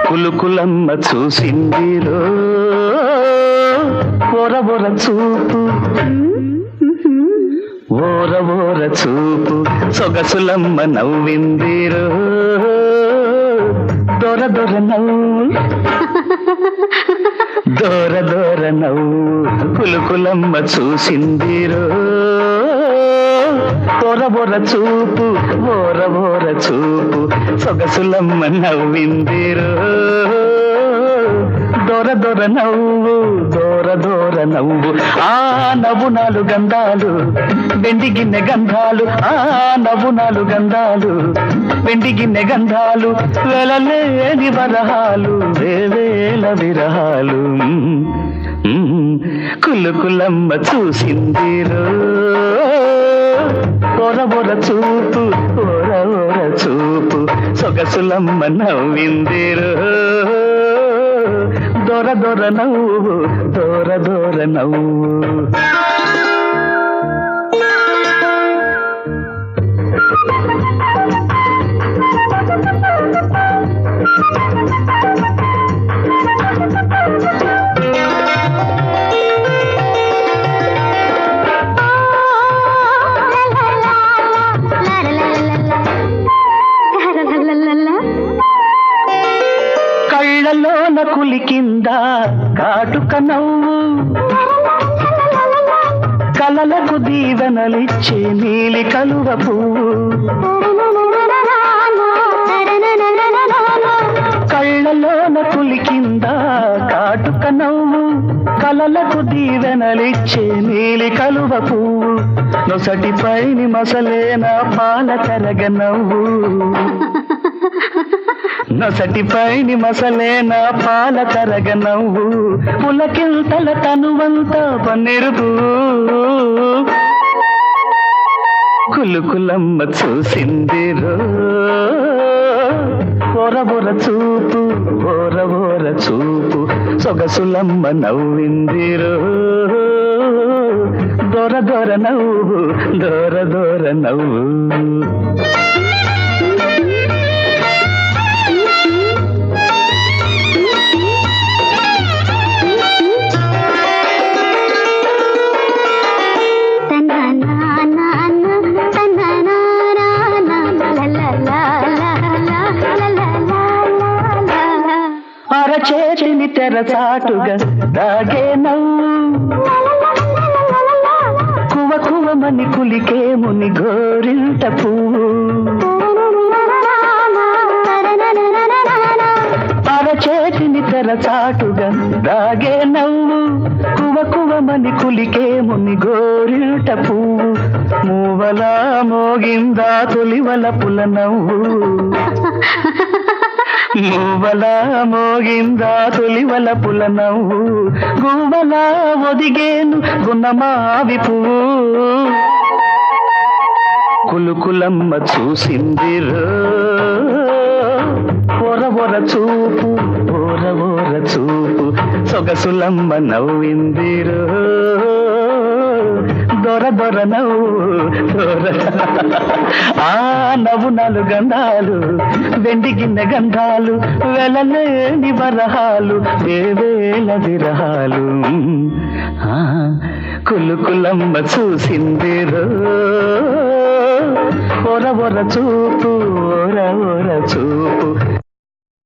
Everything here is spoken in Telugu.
కులకులమ్మ చూసిందిరో ఓరవోర చూపు, ఓరవోర చూపు, సొగసులమ్మ నవ్విందిరో దొర దొర నవ్వు, దొర దొర నవ్వు. కులకులమ్మ చూసిందిరో ఓరవోర చూపు, ఓరవోర చూపు, సొగసులమ్మ నవ్విందిరో దొర దొర నవ్వు, దొర దొర నవ్వు. ఆ నవ్వు నాలుగు గంధాలు వెండి గిన్నె గంధాలు, ఆ నవ్వు నాలుగు గంధాలు వెండి గిన్నె గంధాలు, వెలలేని వరహాలు వేవేల విరహాలు. కులుకులమ్మ చూసిందిరో ఓరవోర చూపు, ఓరవోర చూపు, సొగసులమ్మ నవ్విందిరో దొర దొర నవ్వు, దొర దొర నవ్వు. కళ్ళలోన కులికింద కాటుక నవ్వు, కలలకు దీవెనలిచ్చే నీలి కలువ పువ్వు. కళ్ళలోన కులికింద కాటుక నవ్వు, కలలకు దీవెనలిచ్చే నీలి కలువ పువ్వు. నొసటి పైని మసలేన పాల కరగ నవ్వు, నొసటి పైని మసలేన పాల కరగ నవ్వు. పులకింతల తనువంతా పన్నెరుగు. కులుకులమ్మ చూసిందిరో ఓరవోర చూపు, ఓరవోర చూపు, సొగసులమ్మ నవ్విందిరో దొర దొర నవ్వు, దొర దొర నవ్వు. అరచేతిని తెరచాటుగా దాగే నవ్వు, కువ కువమని కులికే ముని గోరింట పువ్వు. అరచేతిని తెరచాటుగా దాగే నవ్వు, కువ కువమని కులికే ముని గోరింట పువ్వు. మూవలా మోగిందా తొలివల పుల నవ్వు, మూవలా మోగిందా తొలివల పుల నవ్వు. గువ్వలా ఒదిగేను గున్నమావి పువ్వు. కులుకులమ్మ చూసిందిరో ఓరవోర చూపు, ఓరవోర చూపు, సొగసులమ్మ నవ్విందిరో దొర దొర నవ్వు, దొర. ఆ నవ్వు నాలుగు గంధాలు వెండి గిన్నె గంధాలు, వెలలేని వరహాలు వేవేల విరహాలు. కులుకులమ్మ చూసిందిరో ఓరవోర చూపు, ఓరవోర చూపు,